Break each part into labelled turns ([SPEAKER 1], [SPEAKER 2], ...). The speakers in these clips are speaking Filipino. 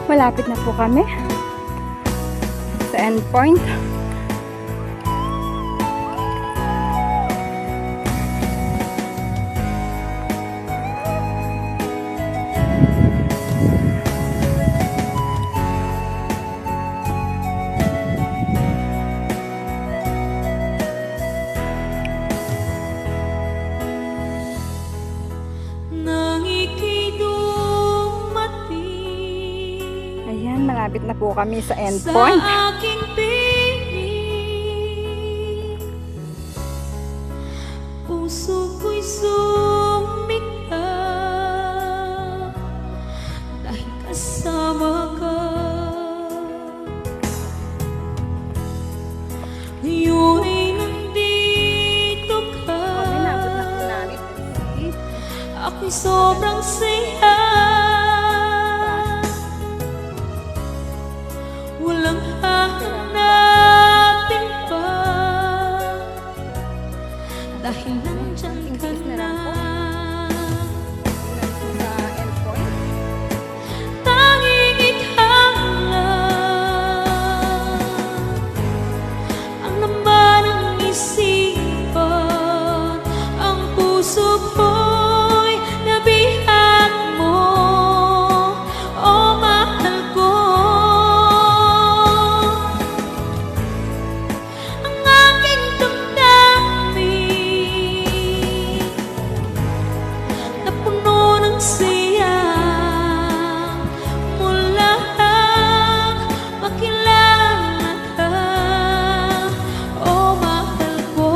[SPEAKER 1] Malapit na po kami sa end point. Malapit na po kami sa end point.
[SPEAKER 2] Sa aking piling, puso ko'y sumika dahil kasama ka. Ngayon ay nandito ka, ako'y sobrang saya. Walang hahanapin pa dahil nandyan ka na. Tanging ikaw lang ang laman ng isipan, ang puso ko'y nabihan mo. Oh, mahal ko, siya mula makilala ka. Oh, mahal ko,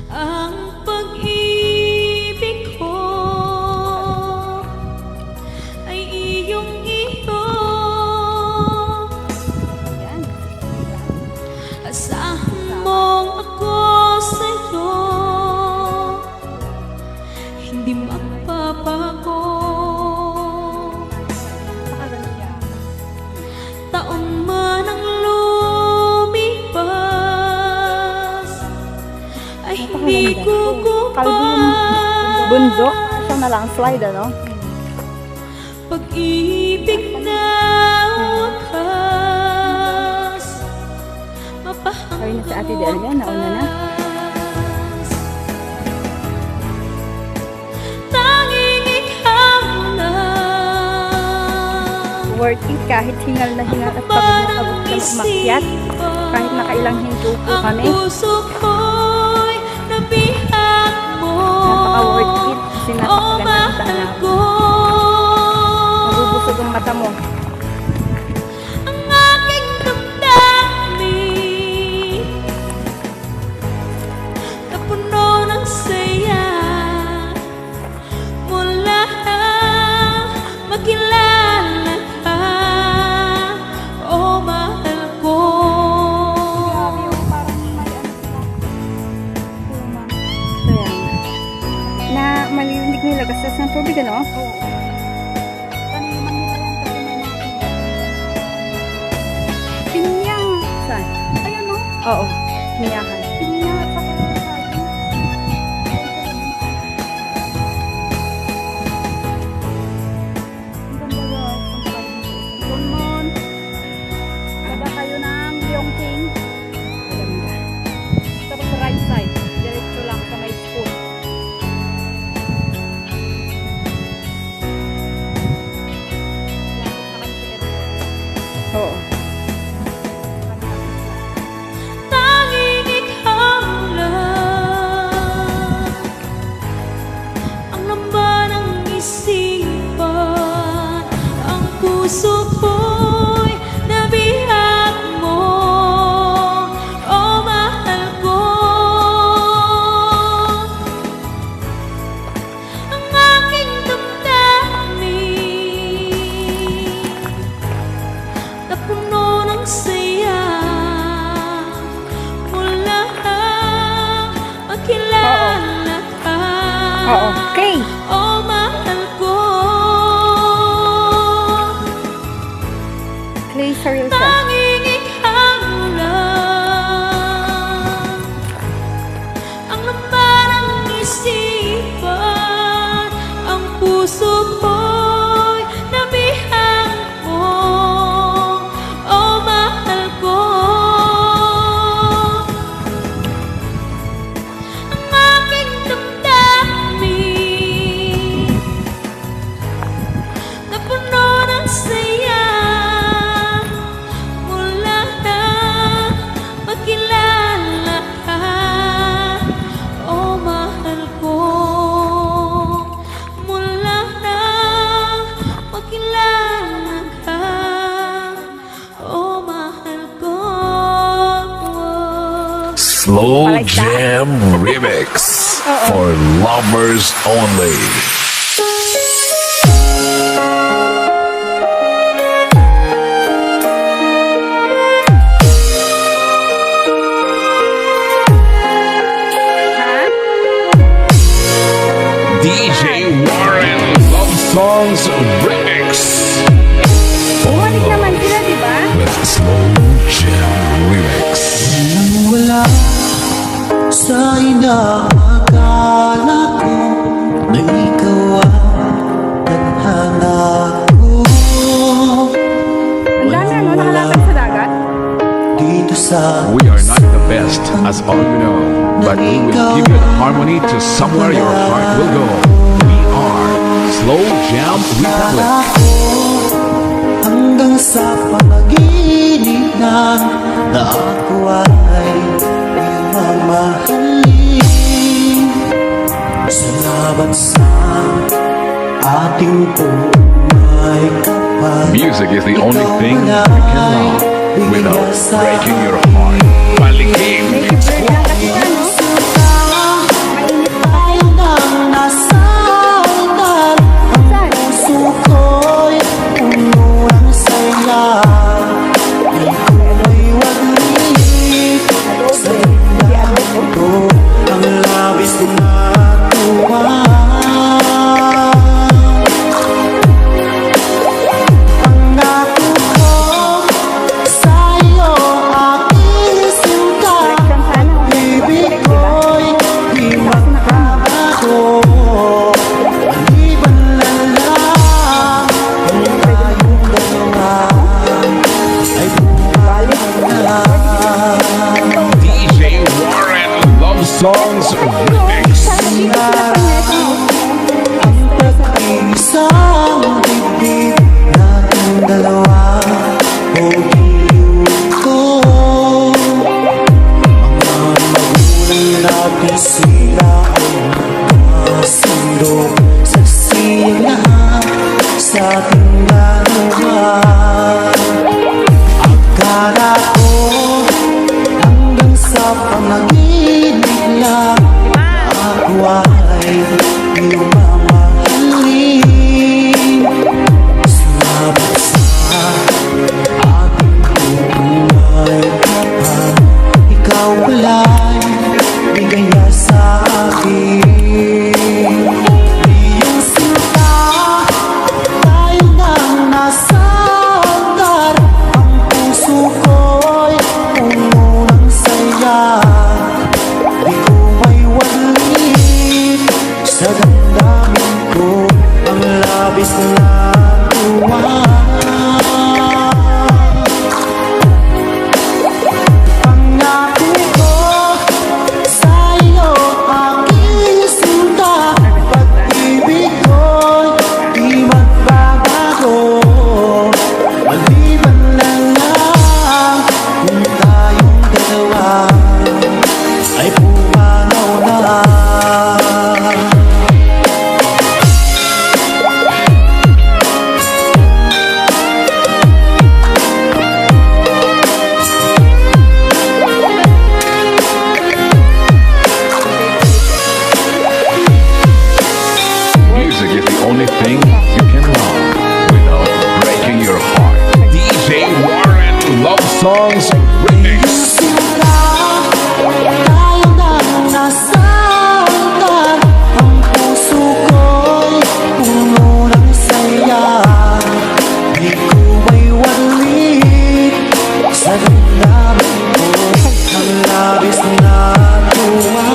[SPEAKER 2] ang pag-ibig ko ay iyong-iyo. Asahan mong ako sa'yo, hindi magpapago. Taon man ang lumipas ay hindi kukupas.
[SPEAKER 1] Bundok, siya na lang slide, ano?
[SPEAKER 2] Pag-ibig na wakas,
[SPEAKER 1] Kaya na si Ate Delia, nauna na.
[SPEAKER 2] Tanging ikaw lang,
[SPEAKER 1] Worth it kahit hingal na hingal at pagod na pagod ka umakyat. Kahit nakailang hinto po
[SPEAKER 2] ang
[SPEAKER 1] kami.
[SPEAKER 2] puso ko'y nabihan mo.
[SPEAKER 1] Napaka-worth it. Kasi
[SPEAKER 2] Oh,
[SPEAKER 1] napakaganda ng
[SPEAKER 2] mahal
[SPEAKER 1] tanaw.
[SPEAKER 2] ko,
[SPEAKER 1] Mabubusog ang mata mo.
[SPEAKER 2] ang aking damdamin napuno ng saya mula makilala ka. Oh, mahal ko,
[SPEAKER 1] Kaya na malilinig nila kasi sa tubig, ano? Pinyang. Saan? Ayan, no? Oo, pinyakan. Pinyang. Baba kayo ng Leongking. Maganda. Tapos sa right side, diretso lang sa may school. Oo.
[SPEAKER 2] tanging ikaw lang ang laman ng isipan, ang puso ko'y nabihan mo. Oh, mahal ko, ang aking damdamin napuno ng saya mula makilala ka.
[SPEAKER 1] Oo. Okay.
[SPEAKER 2] Oh, mahal ko,
[SPEAKER 1] Glacier siya.
[SPEAKER 2] tanging ikaw lang ang laman ng isipan, ang puso ko'y nabihag mo, oh mahal ko. Ang aking damdamin napuno ng saya mula na magkilala ka, oh mahal ko. Mula na magkilala ka, oh mahal ko.
[SPEAKER 3] Slow
[SPEAKER 1] Like that.
[SPEAKER 3] Jam Remix for lovers only.
[SPEAKER 1] Ha?
[SPEAKER 3] DJ Warren Love Songs Remix
[SPEAKER 1] Bumalik naman sila, di ba?
[SPEAKER 3] with Slow Jam Remix.
[SPEAKER 4] Nang wala sa inaakala ko na ikaw ang tadhana ko.
[SPEAKER 1] Ang dami ano, nakalakad sa dagat.
[SPEAKER 4] Dito sa
[SPEAKER 3] We are not the best, as all you know, but we will give you the harmony to somewhere your heart will go. We are Slow Jam Republic.
[SPEAKER 4] akala ko hanggang sa panaginip na ako ay iyong mamahalin. Salamat sa ating buhay kapag
[SPEAKER 3] Music is the only thing you can love without breaking your heart. Paligid.
[SPEAKER 1] Native bird lang kasi na, no? Mainit pa.
[SPEAKER 4] tayo nang nasa altar.
[SPEAKER 1] Saan?
[SPEAKER 4] Puso ko'y puno ng saya. Di ko may waglit sa damdamin ko. Ang labis na tuwa. Pangako ko sa'yo aking sinta.
[SPEAKER 1] Direksyon sana.
[SPEAKER 4] Ibig
[SPEAKER 1] Di ba?
[SPEAKER 4] ko'y di magbabago. Maliban na lang ang tayong dalawa ay buhay na.
[SPEAKER 3] DJ Warren Love Songs Remix.
[SPEAKER 1] Sana dito sila pag neto.
[SPEAKER 4] Ang pag-iisang bibig nating dalawa o giliw ko. Mga magulang natin sila ay magkasundo. Saksiyang lahat sa ating dalawa. Akala ko hanggang sa panaginip lang ako ay iyong mamahalin. Salamat sa ating buhay kapag ikaw pala'y bigaya sa akin. Iyong sinta, tayo nang nasa altar. Ang puso ko'y puno ng saya. Di ko may waglit sa damdamin ko. Ang labis na tuwa. Pangako ko sa'yo aking sinta. Pag-ibig ko'y di magbabago. Maliban na lang kung tayong dalawa ay pumanaw na.
[SPEAKER 3] Music is the only thing you can love without breaking your heart. DJ Warren Love Songs Remix.
[SPEAKER 4] Sinta, tayo nang nasa altar. Ang puso ko'y puno ng saya. Di ko may waglit sa damdamin ko. Ang labis na tuwa.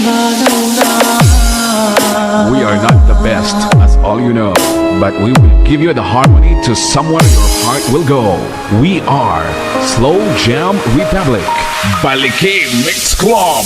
[SPEAKER 4] pumanaw na.
[SPEAKER 3] We are not the best, as all you know, but we will give you the harmony to somewhere your heart will go. We are Slow Jam Republic, Balike Mix Club.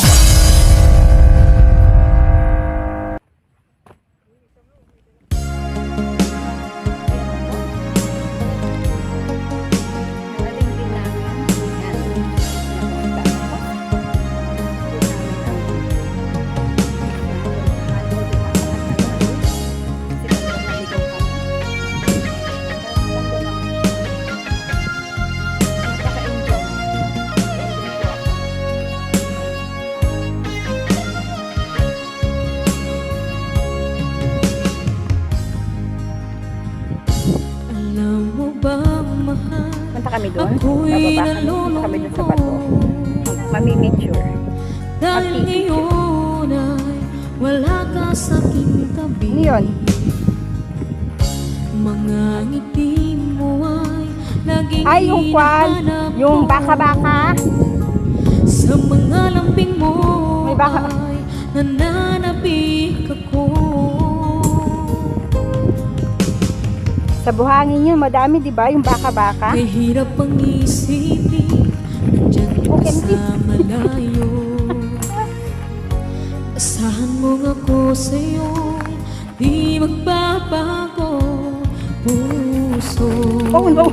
[SPEAKER 2] Alam mo ba, mahal,
[SPEAKER 1] Punta kami doon.
[SPEAKER 2] ako'y
[SPEAKER 1] Bababa kami. Punta kami doon sa bato.
[SPEAKER 2] nalulungkot.
[SPEAKER 1] Mamimicture.
[SPEAKER 2] Dahil ngayon ay wala ka sa aking tabi.
[SPEAKER 1] Ano yun?
[SPEAKER 2] Mga ngiti mo ay naging
[SPEAKER 1] Ay, yung kwan.
[SPEAKER 2] hinahanap
[SPEAKER 1] Yung
[SPEAKER 2] ko.
[SPEAKER 1] baka-baka.
[SPEAKER 2] Sa mga lambing mo
[SPEAKER 1] May baka.
[SPEAKER 2] ay nananabik ako.
[SPEAKER 1] Sa buhangin yun, madami, di ba? Yung baka-baka.
[SPEAKER 2] May hirap ang isipin, nandyan ka
[SPEAKER 1] Okay,
[SPEAKER 2] sa malayo. Asahan mo nga ko sa'yo, di magbabago puso.
[SPEAKER 1] Oh, no.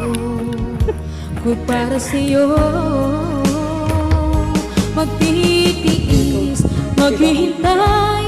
[SPEAKER 2] Kung para sa'yo, magtitiis, maghihintay